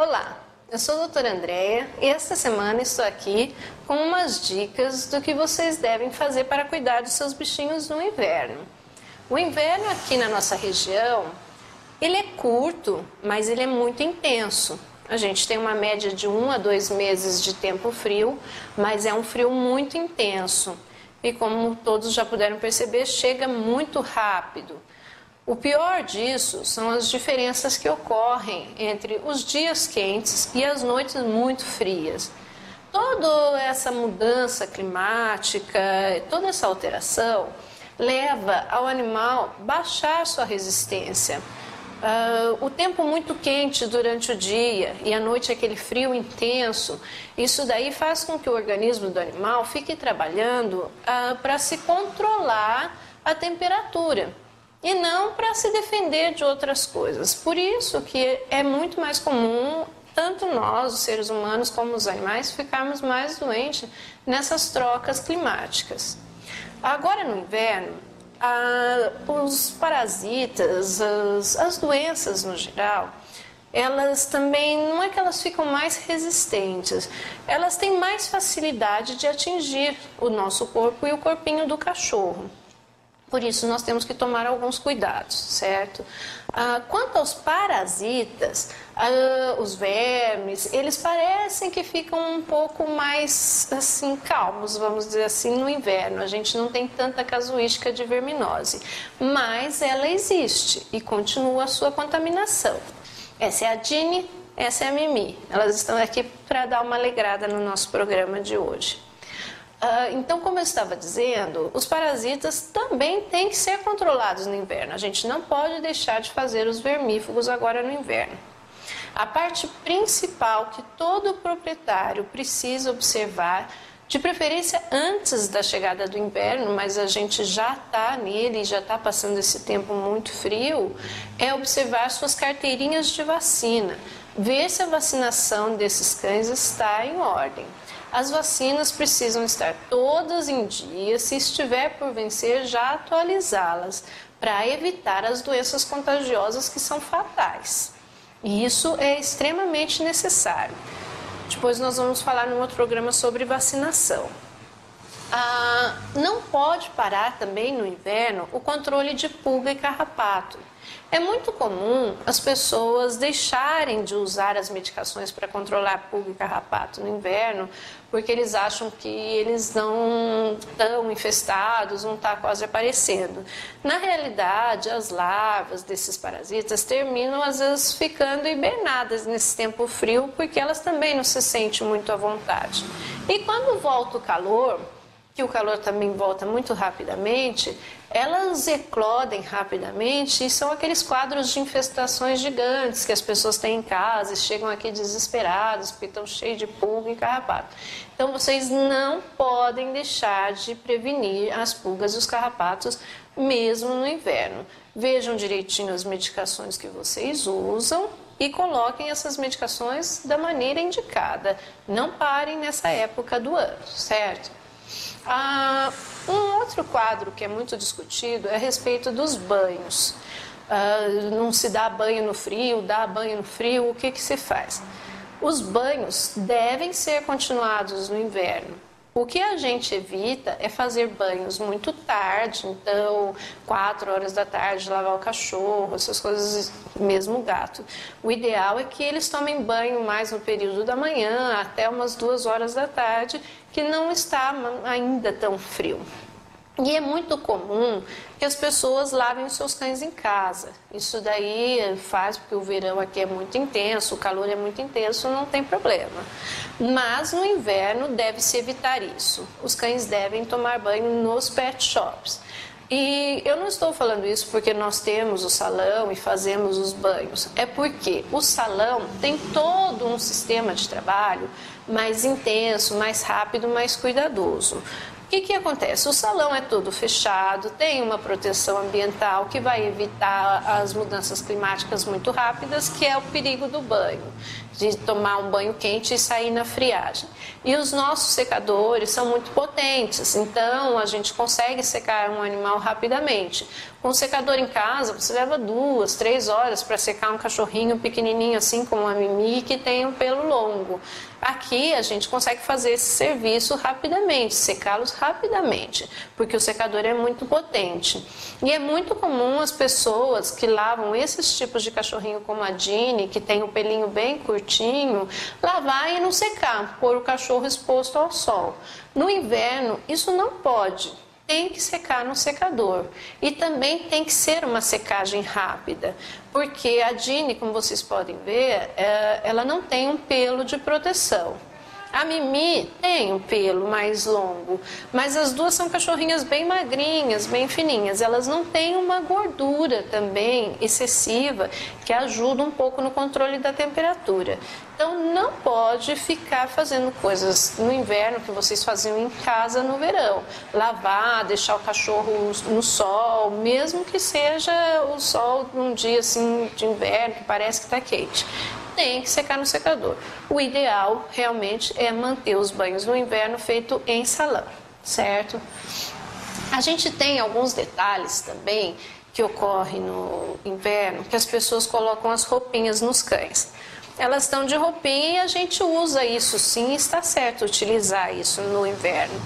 Olá, eu sou a doutora Andréia e esta semana estou aqui com umas dicas do que vocês devem fazer para cuidar dos seus bichinhos no inverno. O inverno aqui na nossa região, ele é curto, mas ele é muito intenso. A gente tem uma média de 1 a 2 meses de tempo frio, mas é um frio muito intenso. E como todos já puderam perceber, chega muito rápido. O pior disso são as diferenças que ocorrem entre os dias quentes e as noites muito frias. Toda essa mudança climática, toda essa alteração leva ao animal baixar sua resistência. O tempo muito quente durante o dia e à noite aquele frio intenso, isso daí faz com que o organismo do animal fique trabalhando para se controlar a temperatura e não para se defender de outras coisas. Por isso que é muito mais comum, tanto nós, os seres humanos, como os animais, ficarmos mais doentes nessas trocas climáticas. Agora no inverno, os parasitas, as doenças no geral, elas também, não é que elas ficam mais resistentes, elas têm mais facilidade de atingir o nosso corpo e o corpinho do cachorro. Por isso, nós temos que tomar alguns cuidados, certo? Quanto aos parasitas, os vermes, eles parecem que ficam um pouco mais, assim, calmos, vamos dizer assim, no inverno. A gente não tem tanta casuística de verminose, mas ela existe e continua a sua contaminação. Essa é a Dini, essa é a Mimi. Elas estão aqui para dar uma alegrada no nosso programa de hoje. Então, como eu estava dizendo, os parasitas também têm que ser controlados no inverno. A gente não pode deixar de fazer os vermífugos agora no inverno. A parte principal que todo proprietário precisa observar, de preferência antes da chegada do inverno, mas a gente já está nele, já está passando esse tempo muito frio, é observar suas carteirinhas de vacina, ver se a vacinação desses cães está em ordem. As vacinas precisam estar todas em dia, se estiver por vencer, já atualizá-las, para evitar as doenças contagiosas que são fatais. E isso é extremamente necessário. Depois nós vamos falar num outro programa sobre vacinação. Não pode parar também no inverno o controle de pulga e carrapato. É muito comum as pessoas deixarem de usar as medicações para controlar pulga e carrapato no inverno, porque eles acham que eles não estão infestados, não está quase aparecendo. Na realidade, as larvas desses parasitas terminam, às vezes, ficando hibernadas nesse tempo frio, porque elas também não se sentem muito à vontade. E quando volta o calor, que o calor também volta muito rapidamente, elas eclodem rapidamente e são aqueles quadros de infestações gigantes que as pessoas têm em casa e chegam aqui desesperados porque estão cheios de pulga e carrapato. Então vocês não podem deixar de prevenir as pulgas e os carrapatos mesmo no inverno. Vejam direitinho as medicações que vocês usam e coloquem essas medicações da maneira indicada. Não parem nessa época do ano, certo? Um outro quadro que é muito discutido é a respeito dos banhos. Não se dá banho no frio, dá banho no frio, o que se faz? Os banhos devem ser continuados no inverno. O que a gente evita é fazer banhos muito tarde, então 4 horas da tarde, lavar o cachorro, essas coisas, mesmo o gato. O ideal é que eles tomem banho mais no período da manhã, até umas 2 horas da tarde, que não está ainda tão frio. E é muito comum que as pessoas lavem os seus cães em casa. Isso daí faz porque o verão aqui é muito intenso, o calor é muito intenso, não tem problema. Mas no inverno deve-se evitar isso. Os cães devem tomar banho nos pet shops. E eu não estou falando isso porque nós temos o salão e fazemos os banhos. É porque o salão tem todo um sistema de trabalho mais intenso, mais rápido, mais cuidadoso. O que acontece? O salão é todo fechado, tem uma proteção ambiental que vai evitar as mudanças climáticas muito rápidas, que é o perigo do banho. de tomar um banho quente e sair na friagem. E os nossos secadores são muito potentes, então a gente consegue secar um animal rapidamente. Com o secador em casa, você leva 2, 3 horas para secar um cachorrinho pequenininho assim como a Mimi, que tem um pelo longo. Aqui a gente consegue fazer esse serviço rapidamente, secá-los rapidamente, porque o secador é muito potente. E é muito comum as pessoas que lavam esses tipos de cachorrinho como a Ginny, que tem o pelinho bem curtinho, lavar e não secar, pôr o cachorro exposto ao sol. No inverno, isso não pode. Tem que secar no secador e também tem que ser uma secagem rápida, porque a Ginny, como vocês podem ver, ela não tem um pelo de proteção. A Mimi tem um pelo mais longo, mas as duas são cachorrinhas bem magrinhas, bem fininhas. Elas não têm uma gordura também excessiva que ajuda um pouco no controle da temperatura. Então não pode ficar fazendo coisas no inverno que vocês faziam em casa no verão. Lavar, deixar o cachorro no sol, mesmo que seja o sol num dia assim de inverno que parece que está quente. Tem que secar no secador. O ideal realmente é manter os banhos no inverno feito em salão, certo? A gente tem alguns detalhes também que ocorrem no inverno, que as pessoas colocam as roupinhas nos cães. Elas estão de roupinha e a gente usa isso sim, está certo utilizar isso no inverno.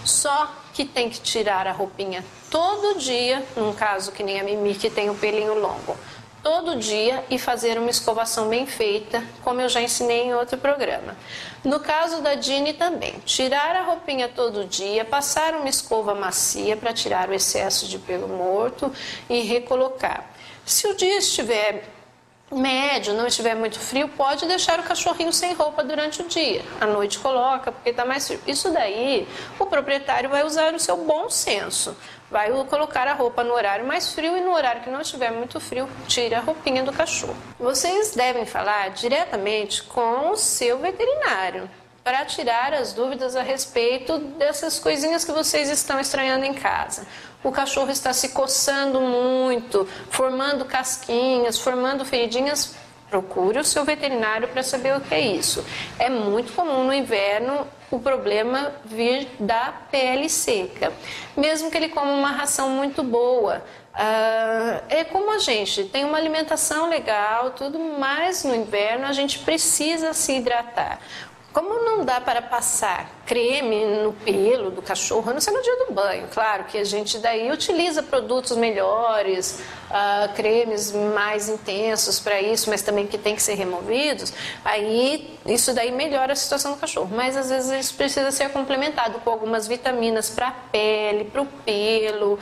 Só que tem que tirar a roupinha todo dia, num caso que nem a Mimi, que tem o pelinho longo, todo dia, e fazer uma escovação bem feita, como eu já ensinei em outro programa. No caso da Ginny também, tirar a roupinha todo dia, passar uma escova macia para tirar o excesso de pelo morto e recolocar. Se o dia estiver médio, não estiver muito frio, pode deixar o cachorrinho sem roupa durante o dia. À noite coloca, porque está mais frio. Isso daí, o proprietário vai usar o seu bom senso. Vai colocar a roupa no horário mais frio e no horário que não estiver muito frio, tira a roupinha do cachorro. Vocês devem falar diretamente com o seu veterinário para tirar as dúvidas a respeito dessas coisinhas que vocês estão estranhando em casa. O cachorro está se coçando muito, formando casquinhas, formando feridinhas. Procure o seu veterinário para saber o que é isso. É muito comum no inverno o problema vir da pele seca. Mesmo que ele coma uma ração muito boa, é como a gente tem uma alimentação legal, tudo, mas no inverno a gente precisa se hidratar. Como não dá para passar creme no pelo do cachorro, a não ser no dia do banho, claro que a gente daí utiliza produtos melhores, cremes mais intensos para isso, mas também que tem que ser removidos, aí isso daí melhora a situação do cachorro, mas às vezes isso precisa ser complementado com algumas vitaminas para a pele, para o pelo.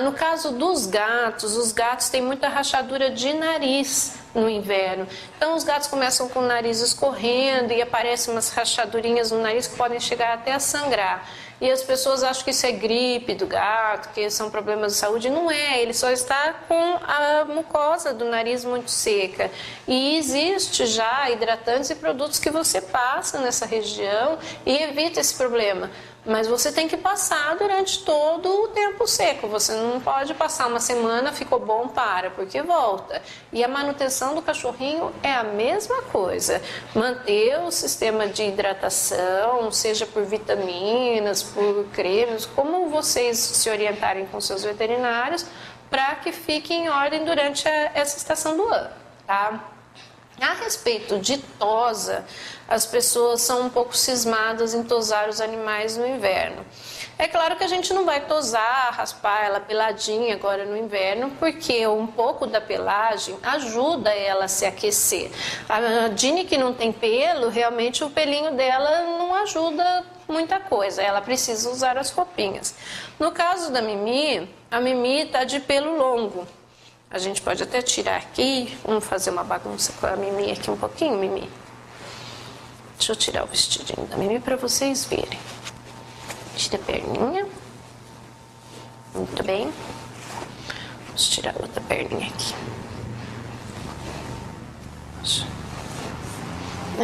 No caso dos gatos, os gatos têm muita rachadura de nariz no inverno, então os gatos começam com o nariz escorrendo e aparecem umas rachadurinhas no nariz que podem chegar até a sangrar. E as pessoas acham que isso é gripe do gato, que são problemas de saúde. Não é, ele só está com a mucosa do nariz muito seca. E existe já hidratantes e produtos que você passa nessa região e evita esse problema. Mas você tem que passar durante todo o tempo seco. Você não pode passar uma semana, ficou bom, porque volta. E a manutenção do cachorrinho é a mesma coisa. Manter o sistema de hidratação, seja por vitaminas, por cremes, como vocês se orientarem com seus veterinários, para que fique em ordem durante essa estação do ano, tá? A respeito de tosa, as pessoas são um pouco cismadas em tosar os animais no inverno. É claro que a gente não vai tosar, raspar ela peladinha agora no inverno, porque um pouco da pelagem ajuda ela a se aquecer. A Ginny, que não tem pelo, realmente o pelinho dela não ajuda muita coisa, ela precisa usar as roupinhas. No caso da Mimi, a Mimi está de pelo longo. A gente pode até tirar aqui, vamos fazer uma bagunça com a Mimi aqui um pouquinho, Mimi. Deixa eu tirar o vestidinho da Mimi para vocês verem. Tira a perninha. Muito bem. Vamos tirar a outra perninha aqui.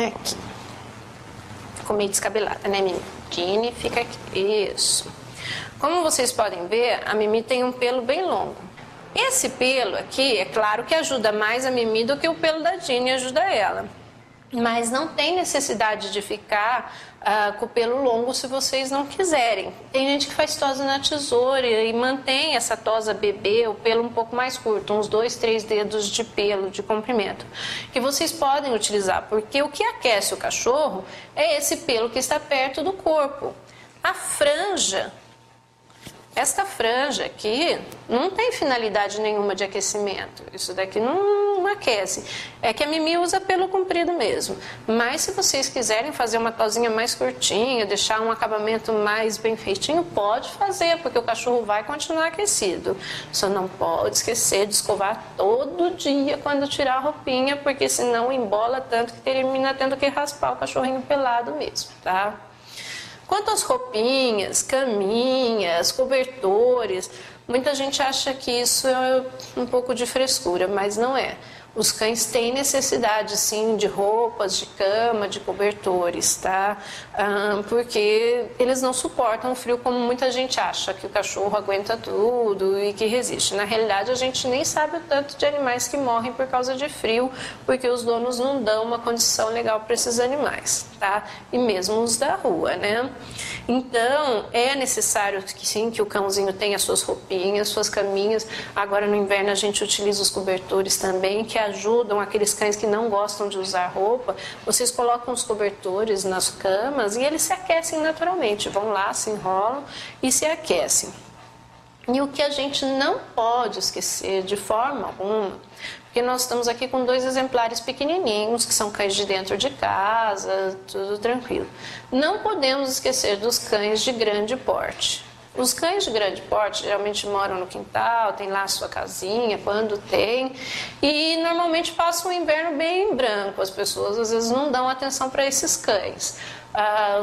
Aqui. Ficou meio descabelada, né, Mimi? Ginny, fica aqui. Isso. Como vocês podem ver, a Mimi tem um pelo bem longo. Esse pelo aqui, é claro que ajuda mais a Mimi do que o pelo da Ginny ajuda ela. Mas não tem necessidade de ficar com o pelo longo se vocês não quiserem. Tem gente que faz tosa na tesoura e mantém essa tosa bebê, o pelo um pouco mais curto, uns 2, 3 dedos de pelo, de comprimento, que vocês podem utilizar, porque o que aquece o cachorro é esse pelo que está perto do corpo. A franja, esta franja aqui não tem finalidade nenhuma de aquecimento. Isso daqui não aquece. É que a Mimi usa pelo comprido mesmo. Mas se vocês quiserem fazer uma tosinha mais curtinha, deixar um acabamento mais bem feitinho, pode fazer, porque o cachorro vai continuar aquecido. Só não pode esquecer de escovar todo dia quando tirar a roupinha, porque senão embola tanto que termina tendo que raspar o cachorrinho pelado mesmo, tá? Quanto às roupinhas, caminhas, cobertores, muita gente acha que isso é um pouco de frescura, mas não é. Os cães têm necessidade, sim, de roupas, de cama, de cobertores, tá? Porque eles não suportam o frio como muita gente acha, que o cachorro aguenta tudo e que resiste. Na realidade, a gente nem sabe o tanto de animais que morrem por causa de frio, porque os donos não dão uma condição legal para esses animais, tá? E mesmo os da rua, né? Então, é necessário que sim, que o cãozinho tenha suas roupinhas, suas caminhas. Agora, no inverno, a gente utiliza os cobertores também, que ajudam aqueles cães que não gostam de usar roupa. Vocês colocam os cobertores nas camas e eles se aquecem naturalmente. Vão lá, se enrolam e se aquecem. E o que a gente não pode esquecer de forma alguma, porque nós estamos aqui com 2 exemplares pequenininhos, que são cães de dentro de casa, tudo tranquilo. Não podemos esquecer dos cães de grande porte. Os cães de grande porte geralmente moram no quintal, tem lá a sua casinha, quando tem, e normalmente passam o inverno bem em branco. As pessoas às vezes não dão atenção para esses cães.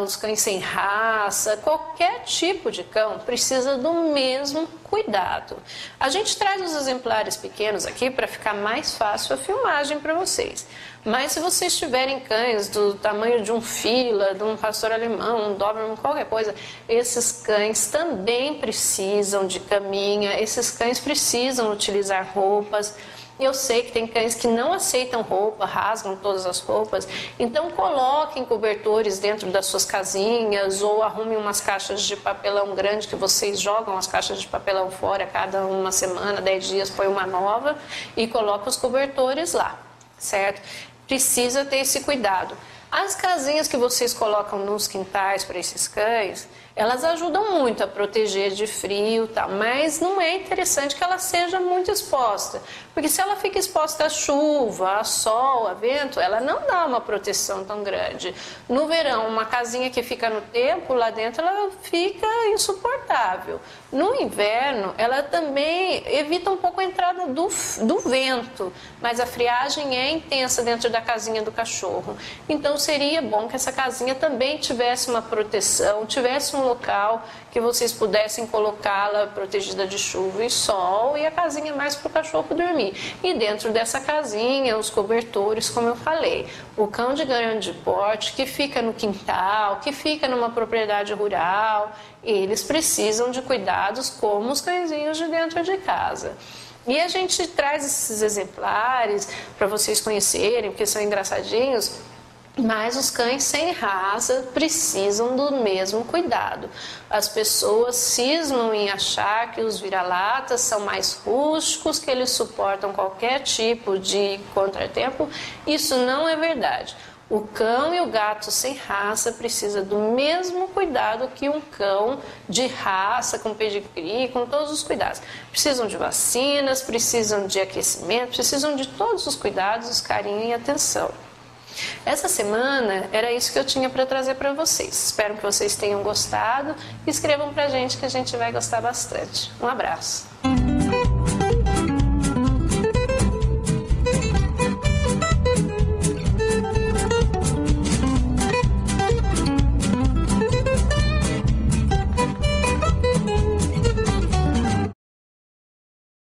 Os cães sem raça, qualquer tipo de cão precisa do mesmo cuidado. A gente traz os exemplares pequenos aqui para ficar mais fácil a filmagem para vocês. Mas se vocês tiverem cães do tamanho de um fila, de um pastor alemão, um Doberman, qualquer coisa, esses cães também precisam de caminha, esses cães precisam utilizar roupas. Eu sei que tem cães que não aceitam roupa, rasgam todas as roupas, então coloquem cobertores dentro das suas casinhas ou arrumem umas caixas de papelão grande que vocês jogam as caixas de papelão fora cada uma semana, 10 dias põe uma nova e coloca os cobertores lá, certo? Precisa ter esse cuidado. As casinhas que vocês colocam nos quintais para esses cães, elas ajudam muito a proteger de frio, tá? Mas não é interessante que ela seja muito exposta, porque se ela fica exposta à chuva, a sol, a vento, ela não dá uma proteção tão grande. No verão, uma casinha que fica no tempo, lá dentro ela fica insuportável. No inverno, ela também evita um pouco a entrada do vento, mas a friagem é intensa dentro da casinha do cachorro. Então seria bom que essa casinha também tivesse uma proteção, tivesse um local que vocês pudessem colocá-la protegida de chuva e sol e a casinha mais para o cachorro dormir. E dentro dessa casinha, os cobertores, como eu falei. O cão de grande porte que fica no quintal, que fica numa propriedade rural, eles precisam de cuidados como os cãezinhos de dentro de casa. E a gente traz esses exemplares para vocês conhecerem, porque são engraçadinhos. Mas os cães sem raça precisam do mesmo cuidado. As pessoas cismam em achar que os vira-latas são mais rústicos, que eles suportam qualquer tipo de contratempo. Isso não é verdade. O cão e o gato sem raça precisam do mesmo cuidado que um cão de raça, com pedigree, com todos os cuidados. Precisam de vacinas, precisam de aquecimento, precisam de todos os cuidados, carinho e atenção. Essa semana era isso que eu tinha para trazer para vocês. Espero que vocês tenham gostado. Escrevam para a gente que a gente vai gostar bastante. Um abraço.